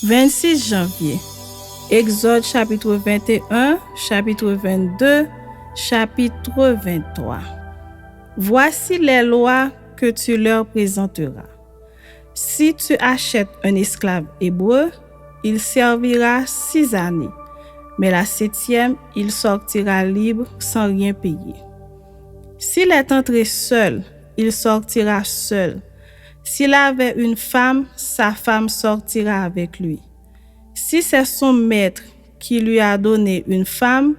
26 janvier. Exode chapitre 21, chapitre 22, chapitre 23. Voici les lois que tu leur présenteras. Si tu achètes un esclave hébreu, il servira 6 années, mais la 7e, il sortira libre sans rien payer. S'il est entré seul, il sortira seul. S'il avait une femme, sa femme sortira avec lui. Si c'est son maître qui lui a donné une femme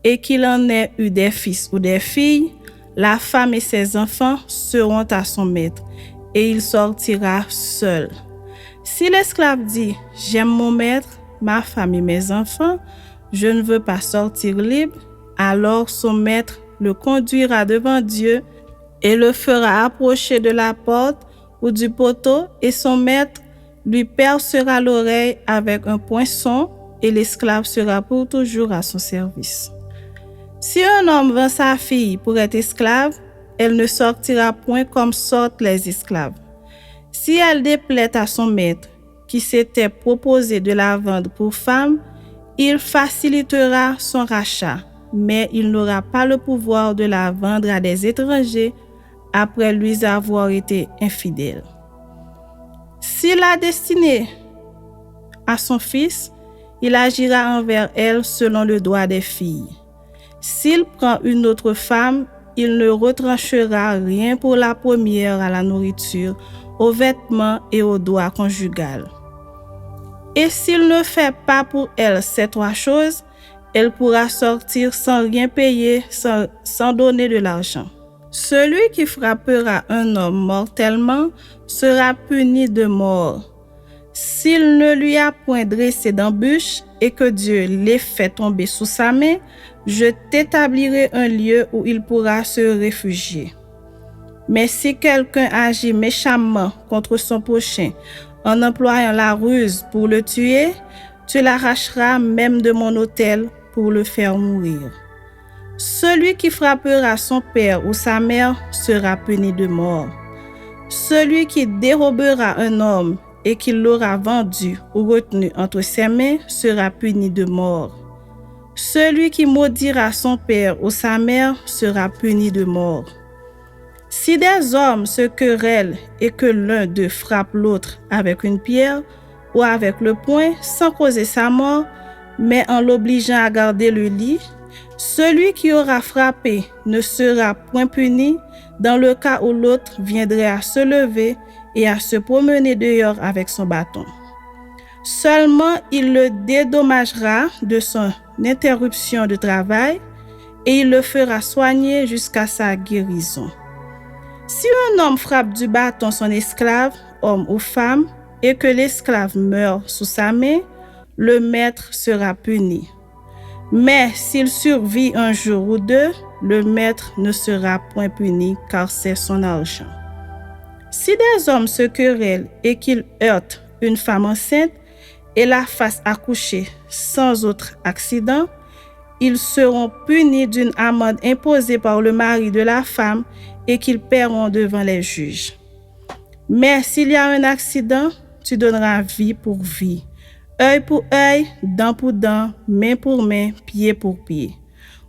et qu'il en ait eu des fils ou des filles, la femme et ses enfants seront à son maître et il sortira seul. Si l'esclave dit « J'aime mon maître, ma femme et mes enfants, je ne veux pas sortir libre », alors son maître le conduira devant Dieu et le fera approcher de la porte ou du poteau et son maître lui percera l'oreille avec un poinçon et l'esclave sera pour toujours à son service. Si un homme vend sa fille pour être esclave, elle ne sortira point comme sortent les esclaves. Si elle déplaît à son maître, qui s'était proposé de la vendre pour femme, il facilitera son rachat, mais il n'aura pas le pouvoir de la vendre à des étrangers après lui avoir été infidèle. S'il a destiné à son fils, il agira envers elle selon le droit des filles. S'il prend une autre femme, il ne retranchera rien pour la première à la nourriture, aux vêtements et aux droits conjugaux. Et s'il ne fait pas pour elle ces 3 choses, elle pourra sortir sans rien payer, sans donner de l'argent. Celui qui frappera un homme mortellement sera puni de mort. S'il ne lui a point dressé d'embûche et que Dieu l'ait fait tomber sous sa main, je t'établirai un lieu où il pourra se réfugier. Mais si quelqu'un agit méchamment contre son prochain en employant la ruse pour le tuer, tu l'arracheras même de mon autel pour le faire mourir. Celui qui frappera son père ou sa mère sera puni de mort. Celui qui dérobera un homme et qui l'aura vendu ou retenu entre ses mains sera puni de mort. Celui qui maudira son père ou sa mère sera puni de mort. Si des hommes se querellent et que l'un d'eux frappe l'autre avec une pierre ou avec le poing sans causer sa mort, mais en l'obligeant à garder le lit, celui qui aura frappé ne sera point puni dans le cas où l'autre viendrait à se lever et à se promener dehors avec son bâton. Seulement, il le dédommagera de son interruption de travail et il le fera soigner jusqu'à sa guérison. Si un homme frappe du bâton son esclave, homme ou femme, et que l'esclave meurt sous sa main, le maître sera puni. Mais s'il survit un jour ou 2, le maître ne sera point puni car c'est son argent. Si des hommes se querellent et qu'ils heurtent une femme enceinte et la fassent accoucher sans autre accident, ils seront punis d'une amende imposée par le mari de la femme et qu'ils paieront devant les juges. Mais s'il y a un accident, tu donneras vie pour vie, œil pour œil, dent pour dent, main pour main, pied pour pied.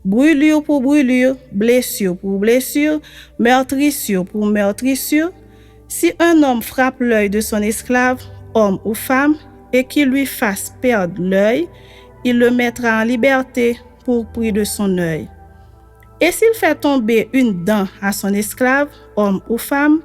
Brûlure pour brûlure, blessure pour blessure, meurtrissure pour meurtrissure. Si un homme frappe l'œil de son esclave, homme ou femme, et qu'il lui fasse perdre l'œil, il le mettra en liberté pour prix de son œil. Et s'il fait tomber une dent à son esclave, homme ou femme,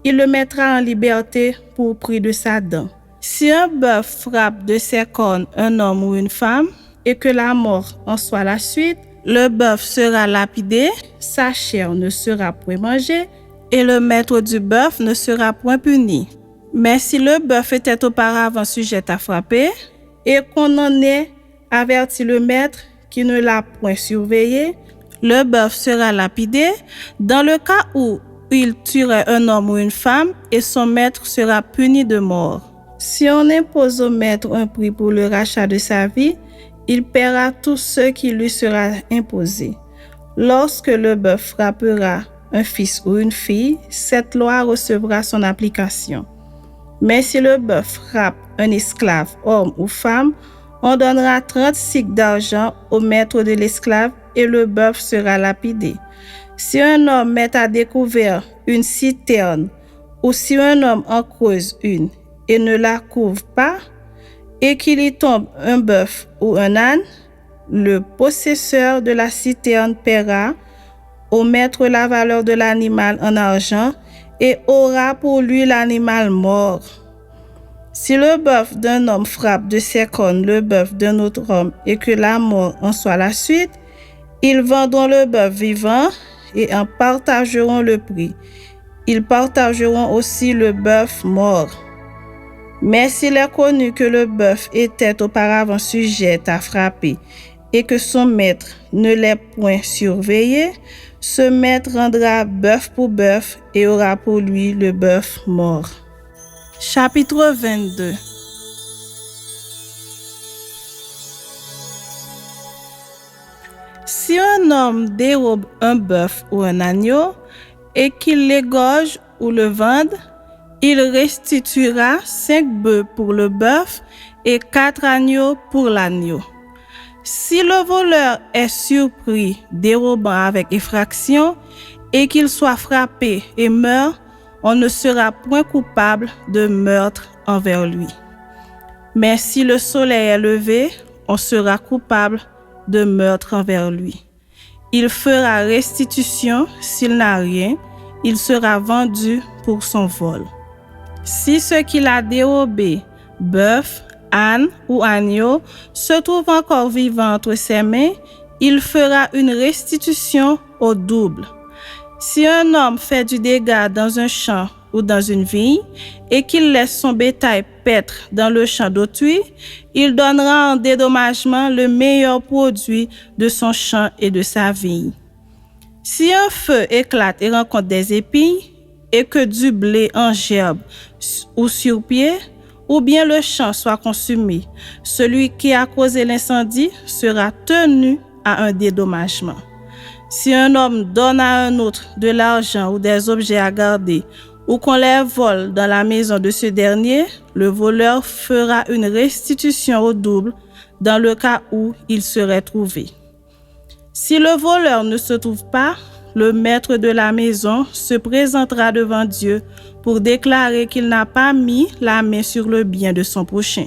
il le mettra en liberté pour prix de sa dent. Si un bœuf frappe de ses cornes un homme ou une femme, et que la mort en soit la suite, le bœuf sera lapidé, sa chair ne sera point mangée, et le maître du bœuf ne sera point puni. Mais si le bœuf était auparavant sujet à frapper, et qu'on en ait averti le maître qui ne l'a point surveillé, le bœuf sera lapidé dans le cas où il tuerait un homme ou une femme et son maître sera puni de mort. Si on impose au maître un prix pour le rachat de sa vie, il paiera tout ce qui lui sera imposé. Lorsque le bœuf frappera un fils ou une fille, cette loi recevra son application. Mais si le bœuf frappe un esclave, homme ou femme, on donnera 30 cycles d'argent au maître de l'esclave et le bœuf sera lapidé. Si un homme met à découvert une citerne ou si un homme en creuse une et ne la couvre pas, et qu'il y tombe un bœuf ou un âne, le possesseur de la citerne paiera au maître la valeur de l'animal en argent et aura pour lui l'animal mort. Si le bœuf d'un homme frappe de ses cornes le bœuf d'un autre homme et que la mort en soit la suite, ils vendront le bœuf vivant et en partageront le prix. Ils partageront aussi le bœuf mort. Mais s'il est connu que le bœuf était auparavant sujet à frapper et que son maître ne l'ait point surveillé, ce maître rendra bœuf pour bœuf et aura pour lui le bœuf mort. Chapitre 22. Si un homme dérobe un bœuf ou un agneau et qu'il l'égorge ou le vende, il restituera 5 bœufs pour le bœuf et 4 agneaux pour l'agneau. Si le voleur est surpris dérobant avec effraction et qu'il soit frappé et meurt, on ne sera point coupable de meurtre envers lui. Mais si le soleil est levé, on sera coupable de meurtre envers lui. Il fera restitution s'il n'a rien, il sera vendu pour son vol. Si ce qu'il a dérobé, bœuf, âne ou agneau, se trouve encore vivant entre ses mains, il fera une restitution au double. Si un homme fait du dégât dans un champ ou dans une vigne et qu'il laisse son bétail paître dans le champ d'autrui, il donnera en dédommagement le meilleur produit de son champ et de sa vigne. Si un feu éclate et rencontre des épines, et que du blé en gerbe ou sur pied, ou bien le champ soit consumé, celui qui a causé l'incendie sera tenu à un dédommagement. Si un homme donne à un autre de l'argent ou des objets à garder, ou qu'on les vole dans la maison de ce dernier, le voleur fera une restitution au double dans le cas où il serait trouvé. Si le voleur ne se trouve pas, le maître de la maison se présentera devant Dieu pour déclarer qu'il n'a pas mis la main sur le bien de son prochain.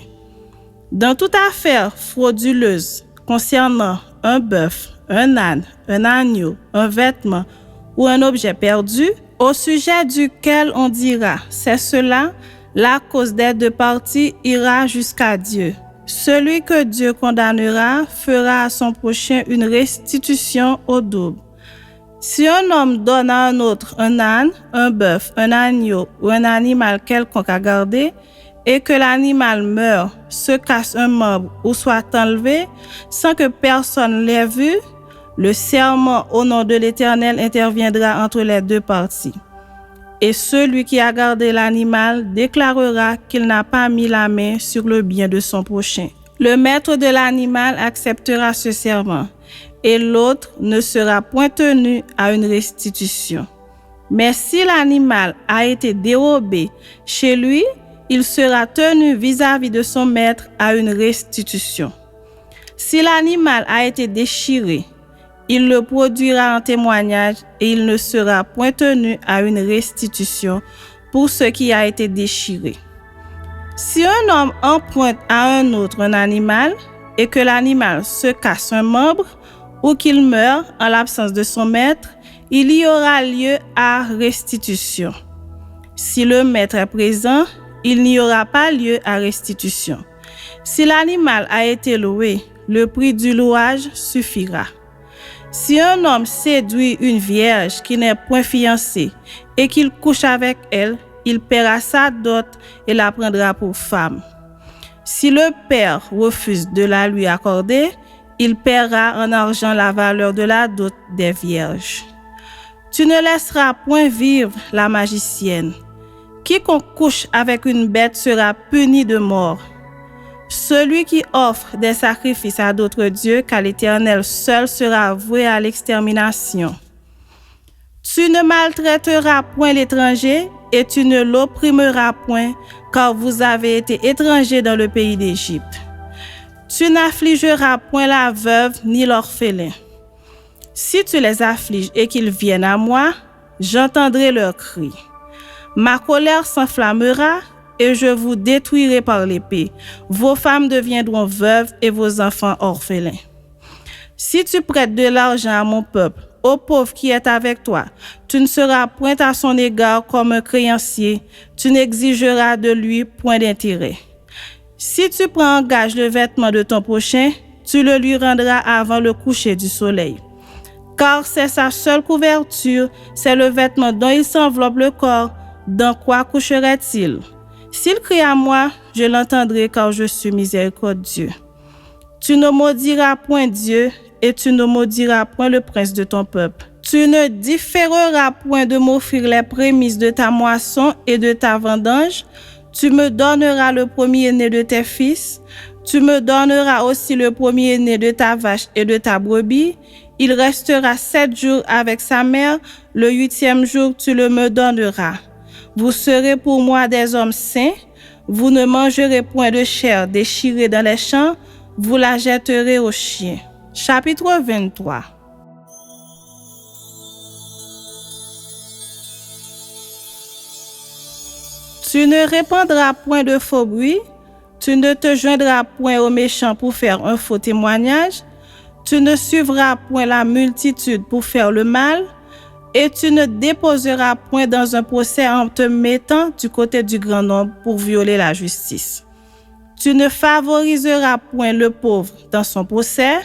Dans toute affaire frauduleuse concernant un bœuf, un âne, un agneau, un vêtement ou un objet perdu, au sujet duquel on dira « c'est cela », la cause des deux parties ira jusqu'à Dieu. Celui que Dieu condamnera fera à son prochain une restitution au double. Si un homme donne à un autre un âne, un bœuf, un agneau ou un animal quelconque à garder, et que l'animal meurt, se casse un membre ou soit enlevé, sans que personne l'ait vu, le serment au nom de l'Éternel interviendra entre les deux parties. Et celui qui a gardé l'animal déclarera qu'il n'a pas mis la main sur le bien de son prochain. Le maître de l'animal acceptera ce serment, et l'autre ne sera point tenu à une restitution. Mais si l'animal a été dérobé chez lui, il sera tenu vis-à-vis de son maître à une restitution. Si l'animal a été déchiré, il le produira en témoignage et il ne sera point tenu à une restitution pour ce qui a été déchiré. Si un homme emprunte à un autre un animal et que l'animal se casse un membre ou qu'il meurt en l'absence de son maître, il y aura lieu à restitution. Si le maître est présent, il n'y aura pas lieu à restitution. Si l'animal a été loué, le prix du louage suffira. Si un homme séduit une vierge qui n'est point fiancée et qu'il couche avec elle, il paiera sa dot et la prendra pour femme. Si le père refuse de la lui accorder, il paiera en argent la valeur de la dot des vierges. Tu ne laisseras point vivre la magicienne. Quiconque couche avec une bête sera puni de mort. Celui qui offre des sacrifices à d'autres dieux qu'à l'Éternel seul sera voué à l'extermination. Tu ne maltraiteras point l'étranger et tu ne l'opprimeras point, car vous avez été étrangers dans le pays d'Égypte. Tu n'affligeras point la veuve ni l'orphelin. Si tu les affliges et qu'ils viennent à moi, j'entendrai leurs cris. Ma colère s'enflammera et je vous détruirai par l'épée. Vos femmes deviendront veuves et vos enfants orphelins. Si tu prêtes de l'argent à mon peuple, au pauvre qui est avec toi, tu ne seras point à son égard comme un créancier, tu n'exigeras de lui point d'intérêt. Si tu prends en gage le vêtement de ton prochain, tu le lui rendras avant le coucher du soleil. Car c'est sa seule couverture, c'est le vêtement dont il s'enveloppe le corps. Dans quoi coucherait-il? S'il crie à moi, je l'entendrai car je suis miséricordieux. Tu ne maudiras point Dieu et tu ne maudiras point le prince de ton peuple. Tu ne différeras point de m'offrir les prémices de ta moisson et de ta vendange. Tu me donneras le premier-né de tes fils. Tu me donneras aussi le premier-né de ta vache et de ta brebis. Il restera 7 jours avec sa mère. Le 8e jour, tu le me donneras. Vous serez pour moi des hommes saints. Vous ne mangerez point de chair déchirée dans les champs. Vous la jetterez aux chiens. Chapitre 23. Tu ne répandras point de faux bruits. Tu ne te joindras point aux méchants pour faire un faux témoignage. Tu ne suivras point la multitude pour faire le mal. Et tu ne déposeras point dans un procès en te mettant du côté du grand nombre pour violer la justice. Tu ne favoriseras point le pauvre dans son procès.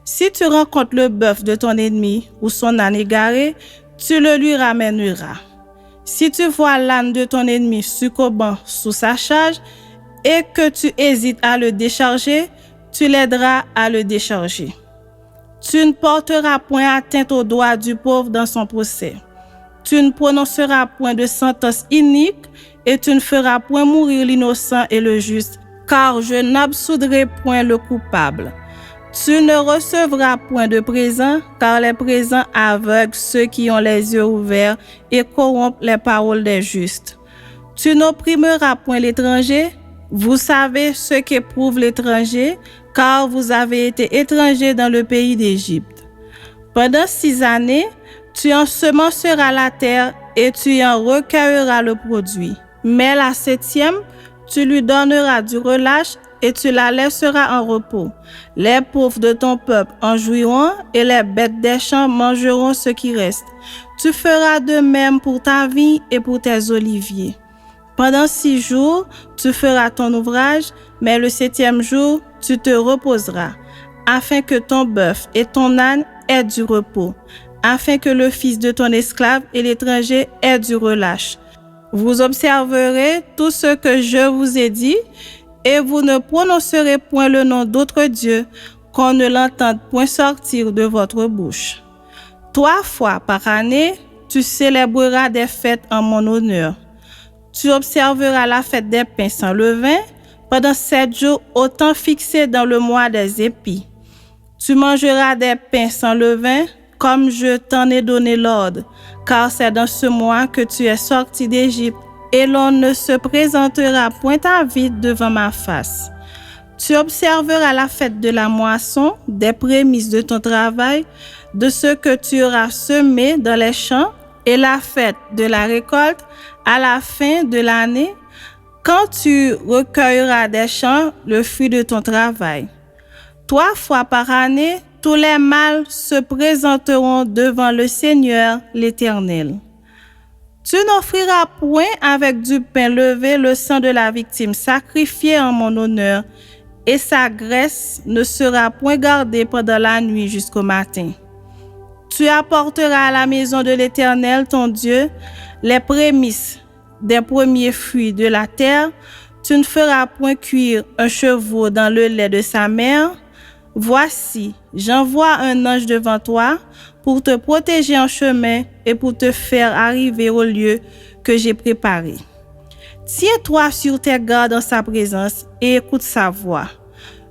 Si tu rencontres le bœuf de ton ennemi ou son âne égaré, tu le lui ramèneras. Si tu vois l'âne de ton ennemi succombant sous sa charge et que tu hésites à le décharger, tu l'aideras à le décharger. Tu ne porteras point atteinte aux droits du pauvre dans son procès. Tu ne prononceras point de sentence inique et tu ne feras point mourir l'innocent et le juste, car je n'absoudrai point le coupable. Tu ne recevras point de présent, car les présents aveuglent ceux qui ont les yeux ouverts et corrompent les paroles des justes. Tu n'opprimeras point l'étranger. Vous savez ce qu'éprouve l'étranger, car vous avez été étrangers dans le pays d'Égypte. Pendant 6 années, tu ensemenceras la terre et tu en recueilleras le produit. Mais la 7e, tu lui donneras du relâche et tu la laisseras en repos. Les pauvres de ton peuple en jouiront et les bêtes des champs mangeront ce qui reste. Tu feras de même pour ta vigne et pour tes oliviers. Pendant 6 jours, tu feras ton ouvrage, mais le 7e jour, tu te reposeras, afin que ton bœuf et ton âne aient du repos, afin que le fils de ton esclave et l'étranger aient du relâche. Vous observerez tout ce que je vous ai dit, et vous ne prononcerez point le nom d'autre Dieu, qu'on ne l'entende point sortir de votre bouche. 3 fois par année, tu célébreras des fêtes en mon honneur. Tu observeras la fête des pains sans levain pendant 7 jours au temps fixé dans le mois des épis. Tu mangeras des pains sans levain comme je t'en ai donné l'ordre, car c'est dans ce mois que tu es sorti d'Égypte et l'on ne se présentera point à vide devant ma face. Tu observeras la fête de la moisson, des prémices de ton travail, de ce que tu auras semé dans les champs, et la fête de la récolte à la fin de l'année, quand tu recueilleras des champs le fruit de ton travail. 3 fois par année, tous les mâles se présenteront devant le Seigneur l'Éternel. Tu n'offriras point avec du pain levé le sang de la victime sacrifiée en mon honneur, et sa graisse ne sera point gardée pendant la nuit jusqu'au matin. Tu apporteras à la maison de l'Éternel ton Dieu les prémices des premiers fruits de la terre. Tu ne feras point cuire un chevreau dans le lait de sa mère. Voici, j'envoie un ange devant toi pour te protéger en chemin et pour te faire arriver au lieu que j'ai préparé. Tiens-toi sur tes gardes en sa présence et écoute sa voix.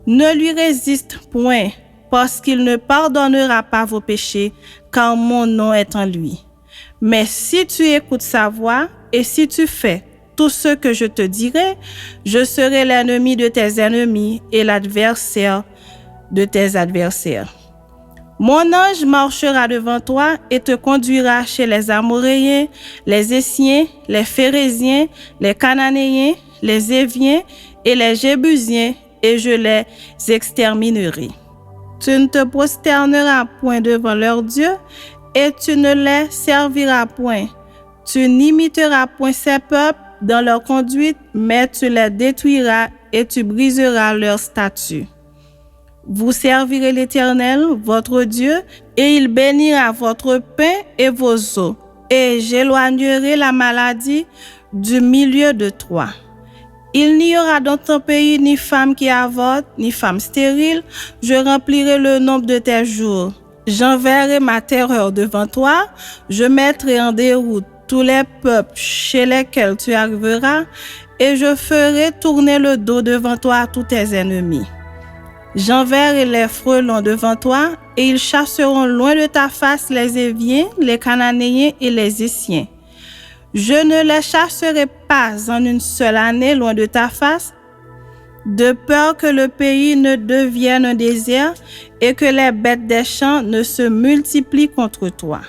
Ne lui résiste point, parce qu'il ne pardonnera pas vos péchés, car mon nom est en lui. Mais si tu écoutes sa voix et si tu fais tout ce que je te dirai, je serai l'ennemi de tes ennemis et l'adversaire de tes adversaires. Mon ange marchera devant toi et te conduira chez les Amoréens, les Essiens, les Phérésiens, les Cananéens, les Éviens et les Jébusiens, et je les exterminerai. Tu ne te prosterneras point devant leurs dieux, et tu ne les serviras point. Tu n'imiteras point ces peuples dans leur conduite, mais tu les détruiras et tu briseras leurs statuts. Vous servirez l'Éternel, votre Dieu, et il bénira votre pain et vos eaux, et j'éloignerai la maladie du milieu de toi. Il n'y aura dans ton pays ni femme qui avorte, ni femme stérile. Je remplirai le nombre de tes jours. J'enverrai ma terreur devant toi. Je mettrai en déroute tous les peuples chez lesquels tu arriveras, et je ferai tourner le dos devant toi à tous tes ennemis. J'enverrai les frelons devant toi, et ils chasseront loin de ta face les Éviens, les Cananéens et les Essiens. Je ne les chasserai pas en une seule année loin de ta face, de peur que le pays ne devienne un désert et que les bêtes des champs ne se multiplient contre toi.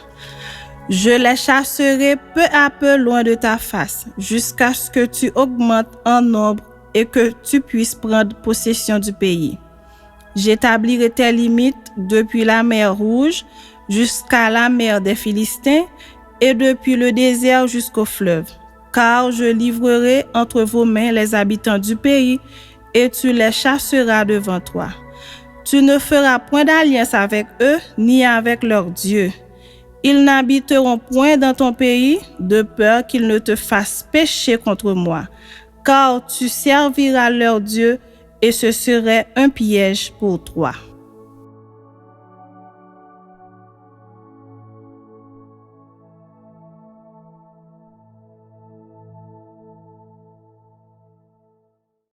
Je les chasserai peu à peu loin de ta face, jusqu'à ce que tu augmentes en nombre et que tu puisses prendre possession du pays. J'établirai tes limites depuis la mer Rouge jusqu'à la mer des Philistins et depuis le désert jusqu'au fleuve, car je livrerai entre vos mains les habitants du pays et tu les chasseras devant toi. Tu ne feras point d'alliance avec eux ni avec leurs dieux. Ils n'habiteront point dans ton pays de peur qu'ils ne te fassent pécher contre moi, car tu serviras leurs dieux et ce serait un piège pour toi.